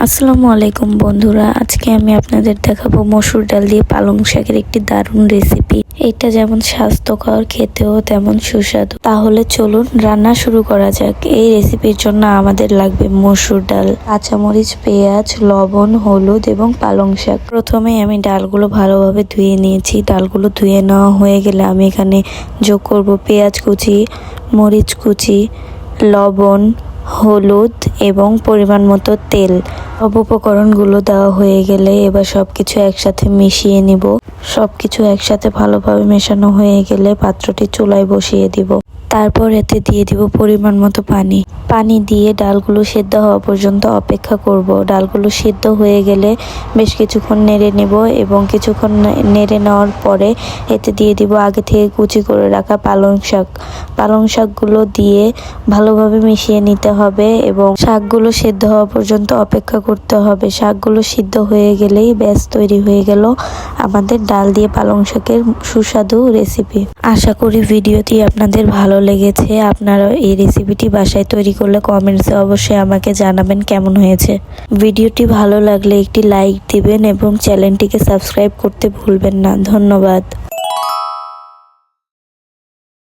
আসসালামু আলাইকুম বন্ধুরা, আজকে আমি আপনাদের দেখাবো মসুর ডাল দিয়ে পালং শাকের একটি দারুণ রেসিপি। এটা যেমন স্বাস্থ্যকর, খেতেও তেমন সুস্বাদু। তাহলে চলুন রান্না শুরু করা যাক। এই রেসিপির জন্য আমাদের লাগবে মসুর ডাল, কাঁচামরিচ, পেঁয়াজ, লবণ, হলুদ এবং পালং শাক। প্রথমে আমি ডালগুলো ভালোভাবে ধুয়ে নিয়েছি। ডালগুলো ধুয়ে নেওয়া হয়ে গেলে আমি এখানে যোগ করব পেঁয়াজ কুচি, মরিচ কুচি, লবণ, হলুদ এবং পরিমাণ মতো তেল। সব উপকরণগুলো দেওয়া হয়ে গেলে এবার সবকিছু একসাথে মিশিয়ে নিব। সবকিছু একসাথে ভালোভাবে মেশানো হয়ে গেলে পাত্রটি চুলায় বসিয়ে দিব। তারপর এতে দিয়ে দিব পরিমাণ মতো পানি। পানি দিয়ে ডালগুলো সেদ্ধ হওয়া পর্যন্ত অপেক্ষা করব। ডালগুলো সেদ্ধ হয়ে গেলে বেশ কিছুক্ষণ নেড়ে নেব এবং কিছুক্ষণ নেড়ে নেওয়ার পরে এতে দিয়ে দিব আগে থেকে কুচি করে রাখা পালং শাক। পালং শাকগুলো দিয়ে ভালোভাবে মিশিয়ে নিতে হবে এবং শাকগুলো সেদ্ধ হওয়া পর্যন্ত অপেক্ষা করতে হবে। শাকগুলো সিদ্ধ হয়ে গেলেই ব্যাস তৈরি হয়ে গেল আমাদের ডাল দিয়ে পালং শাকের সুস্বাদু রেসিপি। আশা করি ভিডিওটি আপনাদের ভালো লেগেছে। আপনারা এই রেসিপিটি বাসায় তৈরি করলে কমেন্টসে অবশ্যই আমাকে জানাবেন কেমন হয়েছে। ভিডিওটি ভালো লাগলে একটি লাইক দিবেন এবং চ্যানেলটিকে সাবস্ক্রাইব করতে ভুলবেন না। ধন্যবাদ।